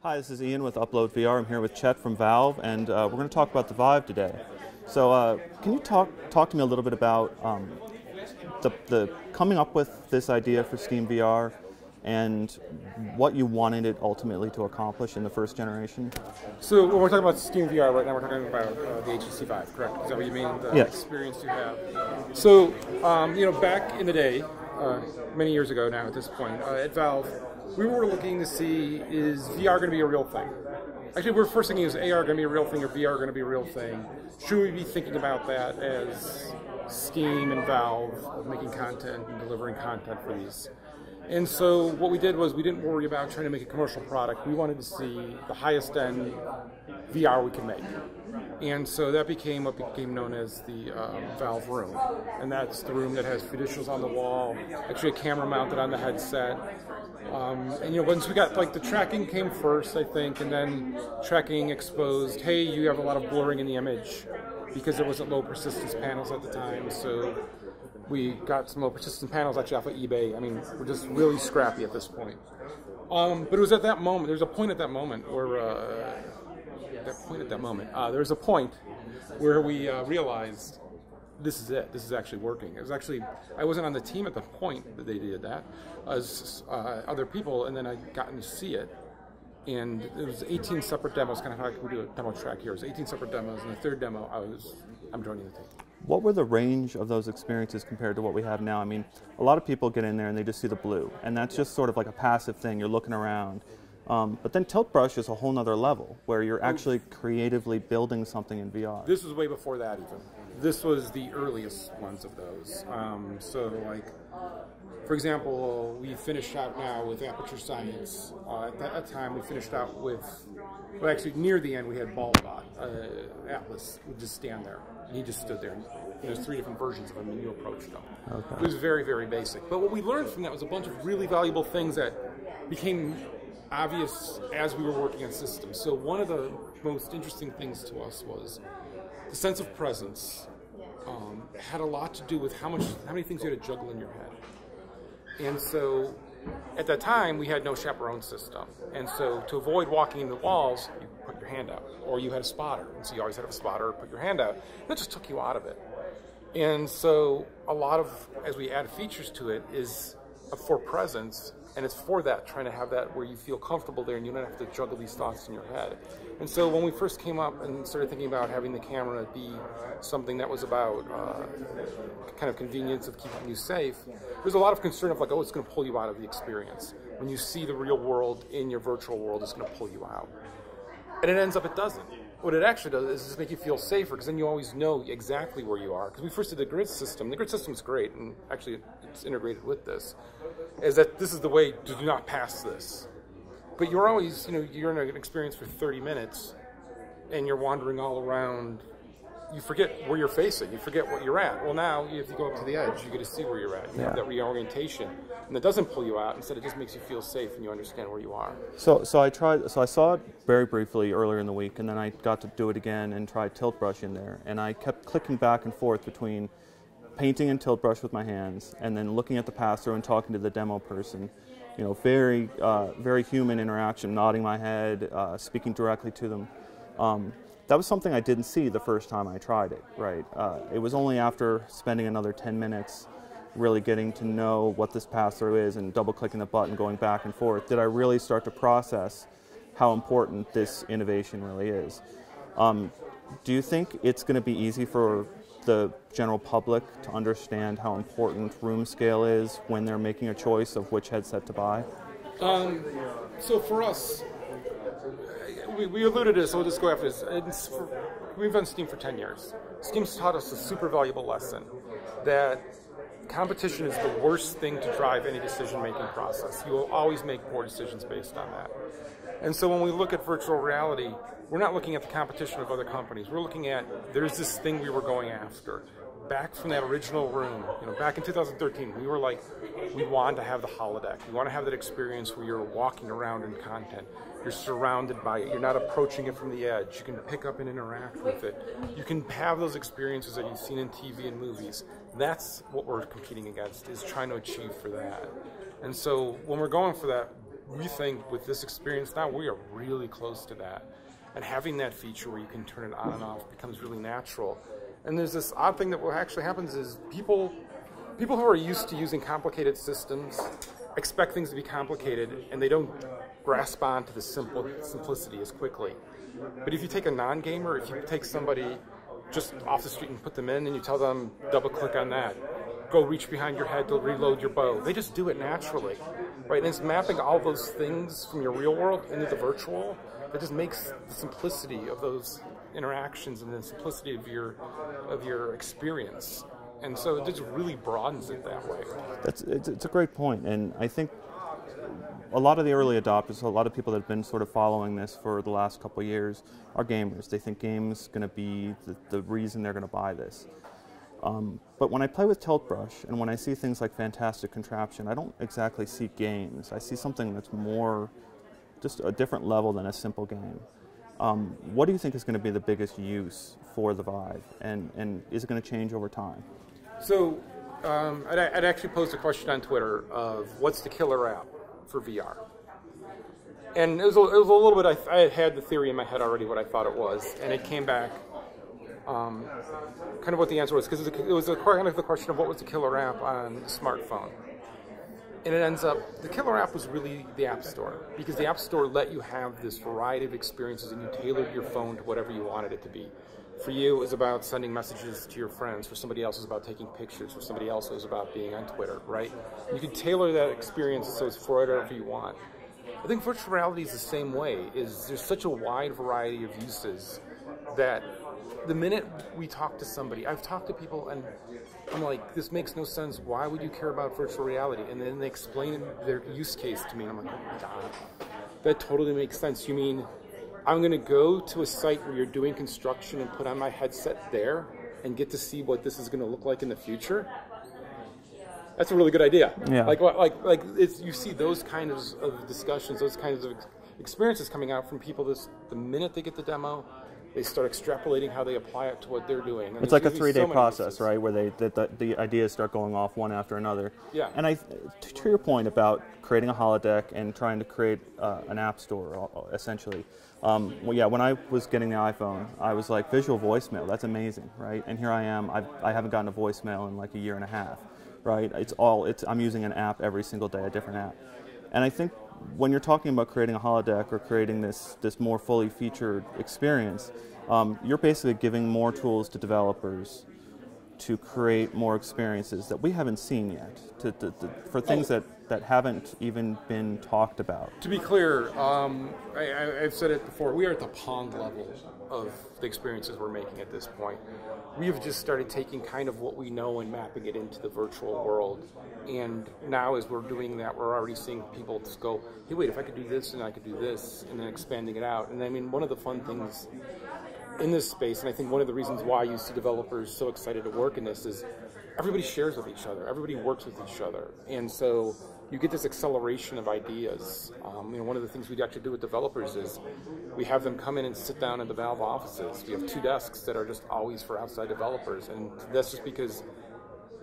Hi, this is Ian with Upload VR. I'm here with Chet from Valve, and we're going to talk about the Vive today. So, can you talk to me a little bit about the coming up with this idea for Steam VR and what you wanted it ultimately to accomplish in the first generation? So when we're talking about Steam VR right now, we're talking about the HTC Vive, correct? Is that what you mean? The Yes. experience you have. So, back in the day, many years ago now at this point, at Valve, we were looking to see, is VR going to be a real thing? Actually, we're first thinking, is AR going to be a real thing or VR going to be a real thing? Should we be thinking about that as Steam and Valve making content and delivering content for these? And so what we did was we didn't worry about trying to make a commercial product. We wanted to see the highest end VR we can make. And so that became what became known as the Valve Room. And that's the room that has fiducials on the wall, actually a camera mounted on the headset. Once we got, the tracking came first, I think, and then tracking exposed, hey, you have a lot of blurring in the image because there wasn't low persistence panels at the time. So we got some low persistence panels actually off of eBay. I mean, we're just really scrappy at this point. But it was at that moment, there was a point at that moment where, there was a point where we realized this is it. This is actually working. It was actually, I wasn't on the team at the point that they did that. As other people, and then I gotten to see it. And it was 18 separate demos, kind of how we do a demo track here. It was 18 separate demos, and the third demo, I'm joining the team. What were the range of those experiences compared to what we have now? I mean, a lot of people get in there and they just see the blue, and that's just sort of like a passive thing. You're looking around. But then Tilt Brush is a whole nother level where you're actually creatively building something in VR. This was way before that even. This was the earliest ones of those. For example, we finished out now with Aperture Science. At that time, we finished out with, well, actually near the end, we had Ballbot. Atlas would just stand there, and he just stood there. And there's 3 different versions of him, and you approached him. Okay. It was very, very basic. But what we learned from that was a bunch of really valuable things that became obvious as we were working on systems. So one of the most interesting things to us was the sense of presence had a lot to do with how many things you had to juggle in your head. And so at that time, we had no chaperone system. And so to avoid walking in the walls, you put your hand out. Or you had a spotter. And so you always had a spotter, put your hand out. And that just took you out of it. And so a lot of, as we add features to it, is for presence. And it's for that, trying to have that where you feel comfortable there and you don't have to juggle these thoughts in your head. And so when we first came up and started thinking about having the camera be something that was about kind of convenience of keeping you safe, there's a lot of concern of it's going to pull you out of the experience. When you see the real world in your virtual world, it's going to pull you out. And it ends up it doesn't. What it actually does is just make you feel safer, because then you always know exactly where you are. Because we first did the grid system. The grid system is great, and actually it's integrated with this. Is that this is the way to do not pass this. But you're always, you're in an experience for 30 minutes, and you're wandering all around. You forget where you're facing. You forget what you're at. Well, now, if you go up to the edge, you get to see where you're at. You have that reorientation. And it doesn't pull you out. Instead, it just makes you feel safe and you understand where you are. So I saw it very briefly earlier in the week, and then I got to do it again and try Tilt Brush in there. And I kept clicking back and forth between painting in Tilt Brush with my hands and then looking at the pass-through and talking to the demo person. Very human interaction, nodding my head, speaking directly to them. That was something I didn't see the first time I tried it, right? It was only after spending another 10 minutes really getting to know what this pass-through is and double-clicking the button, going back and forth, did I really start to process how important this innovation really is. Do you think it's going to be easy for the general public to understand how important room scale is when they're making a choice of which headset to buy? So for us, we alluded to this, so we'll just go after this. We've done Steam for 10 years. Steam's taught us a super valuable lesson that competition is the worst thing to drive any decision-making process. You will always make poor decisions based on that. And so when we look at virtual reality, we're not looking at the competition of other companies. We're looking at, there's this thing we were going after. Back from that original room, back in 2013, we were like, we wanted to have the holodeck. We want to have that experience where you're walking around in content. You're surrounded by it. You're not approaching it from the edge. You can pick up and interact with it. You can have those experiences that you've seen in TV and movies. That's what we're competing against, is trying to achieve for that. And so when we're going for that, we think with this experience now, we are really close to that. And having that feature where you can turn it on and off becomes really natural. And there's this odd thing that what actually happens is people who are used to using complicated systems expect things to be complicated, and they don't grasp on to the simplicity as quickly. But if you take a non-gamer, if you take somebody just off the street and put them in, and you tell them, double-click on that, go reach behind your head to reload your bow, they just do it naturally, right? And it's mapping all those things from your real world into the virtual that just makes the simplicity of those interactions and the simplicity of your experience. And so it just really broadens it that way. It's a great point, and I think a lot of the early adopters, a lot of people that have been sort of following this for the last couple of years are gamers. They think games going to be the reason they're going to buy this. But when I play with Tilt Brush and when I see things like Fantastic Contraption, I don't exactly see games. I see something that's more just a different level than a simple game. What do you think is going to be the biggest use for the Vive, and is it going to change over time? So I'd actually posed a question on Twitter of what's the killer app for VR? And it was a little bit, I had the theory in my head already what I thought it was, and it came back kind of what the answer was, because it was kind of the question of what was the killer app on the smartphone. And it ends up, the killer app was really the App Store, because the App Store let you have this variety of experiences and you tailored your phone to whatever you wanted it to be. For you, it was about sending messages to your friends. For somebody else, it was about taking pictures. For somebody else, it was about being on Twitter, right? You can tailor that experience so it's for whatever you want. I think virtual reality is the same way. There's such a wide variety of uses that the minute we talk to somebody, I've talked to people and I'm like, this makes no sense. Why would you care about virtual reality? And then they explain their use case to me, and I'm like, oh my God, that totally makes sense. You mean I'm going to go to a site where you're doing construction and put on my headset there and get to see what this is going to look like in the future? That's a really good idea. Yeah. You see those kinds of discussions, those kinds of experiences coming out from people the minute they get the demo. They start extrapolating how they apply it to what they're doing. And it's like a 3-day process, right, where the ideas start going off one after another. Yeah. And to your point about creating a holodeck and trying to create an app store, essentially. Well, yeah, when I was getting the iPhone, I was like, visual voicemail, that's amazing, right? And here I am, I haven't gotten a voicemail in like a year and a half, right? I'm using an app every single day, a different app. And I think when you're talking about creating a holodeck or creating this more fully featured experience, you're basically giving more tools to developers to create more experiences that we haven't seen yet, for things that haven't even been talked about. To be clear, I've said it before, we are at the pond level of the experiences we're making at this point. We have just started taking kind of what we know and mapping it into the virtual world. And now as we're doing that, we're already seeing people just go, hey, wait, if I could do this and I could do this, and then expanding it out. And I mean, one of the fun things in this space, and I think one of the reasons why you see developers so excited to work in this, is everybody shares with each other. Everybody works with each other. And so you get this acceleration of ideas. One of the things we actually do with developers is we have them come in and sit down in the Valve offices. We have 2 desks that are just always for outside developers, and that's just because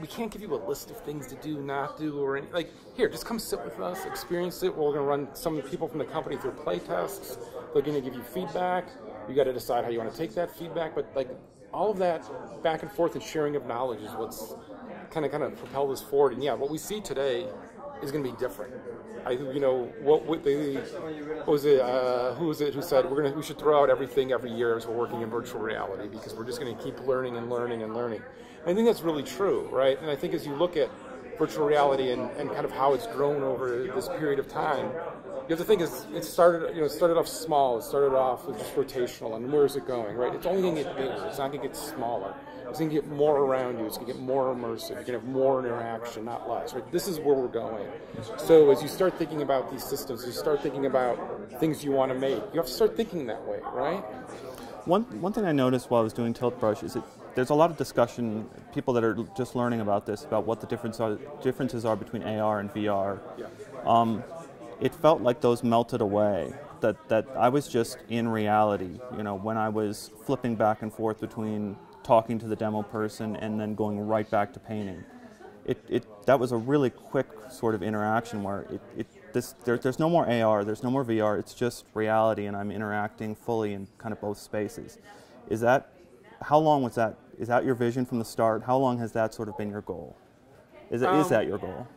we can't give you a list of things to do, not do, or any, like, here, just come sit with us, experience it. We're going to run some of the people from the company through play tests. They're going to give you feedback. You got to decide how you want to take that feedback, but like all of that back and forth and sharing of knowledge is what's kind of propelled us forward. And yeah, what we see today is going to be different. Who was it who said we should throw out everything every year as we're working in virtual reality, because we're just going to keep learning and learning and learning. And I think that's really true, right? And I think as you look at virtual reality and kind of how it's grown over this period of time, you have to think it started off small. It started off with just rotational, and where is it going, right? It's only going to get bigger. It's not going to get smaller. It's going to get more around you. It's going to get more immersive. You're going to have more interaction, not less, right? This is where we're going. So as you start thinking about these systems, you start thinking about things you want to make, you have to start thinking that way, right? One thing I noticed while I was doing Tilt Brush is there's a lot of discussion, people that are just learning about this, about what the differences are between AR and VR. Yeah. It felt like those melted away, that I was just in reality, when I was flipping back and forth between talking to the demo person and then going right back to painting. It that was a really quick sort of interaction where there's no more AR, there's no more VR, it's just reality, and I'm interacting fully in kind of both spaces. How long was that? Is that your vision from the start? How long has that sort of been your goal? Is that your goal?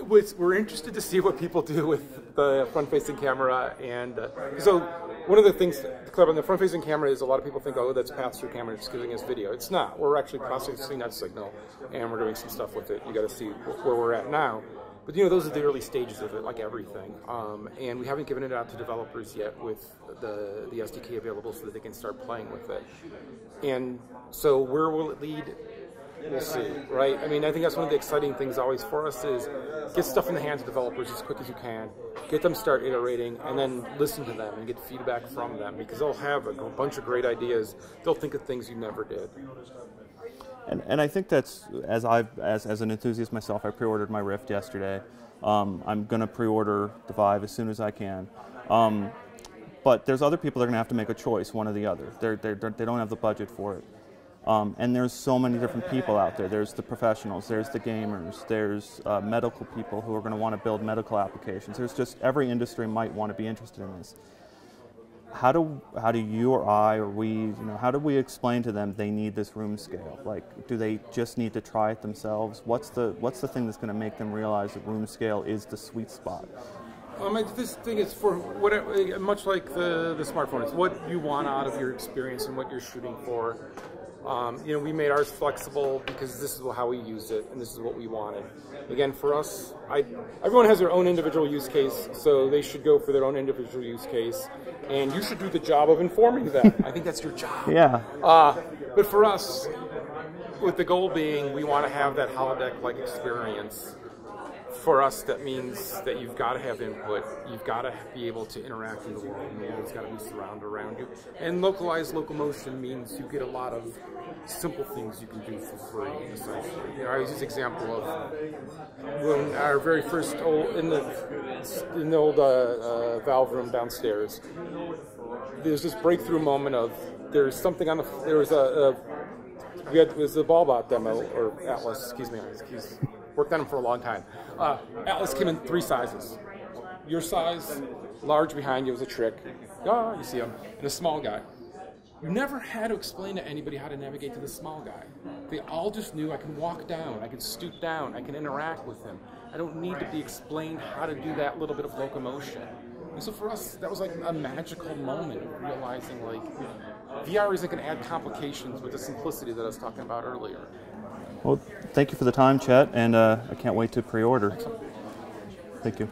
We're interested to see what people do with the front-facing camera, and so one of the things clever on the front-facing camera is a lot of people think, oh, that's pass-through camera, it's giving us video. It's not. We're actually processing that signal, and we're doing some stuff with it. You got to see where we're at now. But those are the early stages of it, like everything. And we haven't given it out to developers yet with the SDK available so that they can start playing with it. And so where will it lead? We'll see, right? I mean, I think that's one of the exciting things always for us is get stuff in the hands of developers as quick as you can, get them start iterating, and then listen to them and get feedback from them, because they'll have a bunch of great ideas. They'll think of things you never did. And I think that's, as an enthusiast myself, I pre-ordered my Rift yesterday. I'm going to pre-order the Vive as soon as I can. But there's other people that are going to have to make a choice, one or the other. They don't have the budget for it. And there's so many different people out there. There's the professionals, there's the gamers, there's medical people who are going to want to build medical applications. There's just every industry might want to be interested in this. How do you or I or we, how do we explain to them they need this room scale? Like, do they just need to try it themselves? What's the thing that's going to make them realize that room scale is the sweet spot? This thing is for much like the smartphone. It's what you want out of your experience and what you're shooting for. We made ours flexible because this is how we used it and this is what we wanted. Again, for us, everyone has their own individual use case, so they should go for their own individual use case, and you should do the job of informing them. I think that's your job. Yeah. But for us, with the goal being we want to have that holodeck-like experience. For us, that means that you've got to have input, you've got to be able to interact in the world, and the world's got to be surrounded around you. And localized locomotion means you get a lot of simple things you can do for free, essentially. I use this example of when our very first in the old valve room downstairs, there's this breakthrough moment of there's something on the, there was it was the Ballbot demo, or Atlas, excuse me, worked on them for a long time. Atlas came in 3 sizes. Your size, large behind you was a trick. You see him. And a small guy. You never had to explain to anybody how to navigate to the small guy. They all just knew I can walk down, I can stoop down, I can interact with him. I don't need to be explained how to do that little bit of locomotion. And so for us, that was like a magical moment of realizing VR isn't going to add complications with the simplicity that I was talking about earlier. Well, thank you for the time, Chet, and I can't wait to pre-order. Thank you.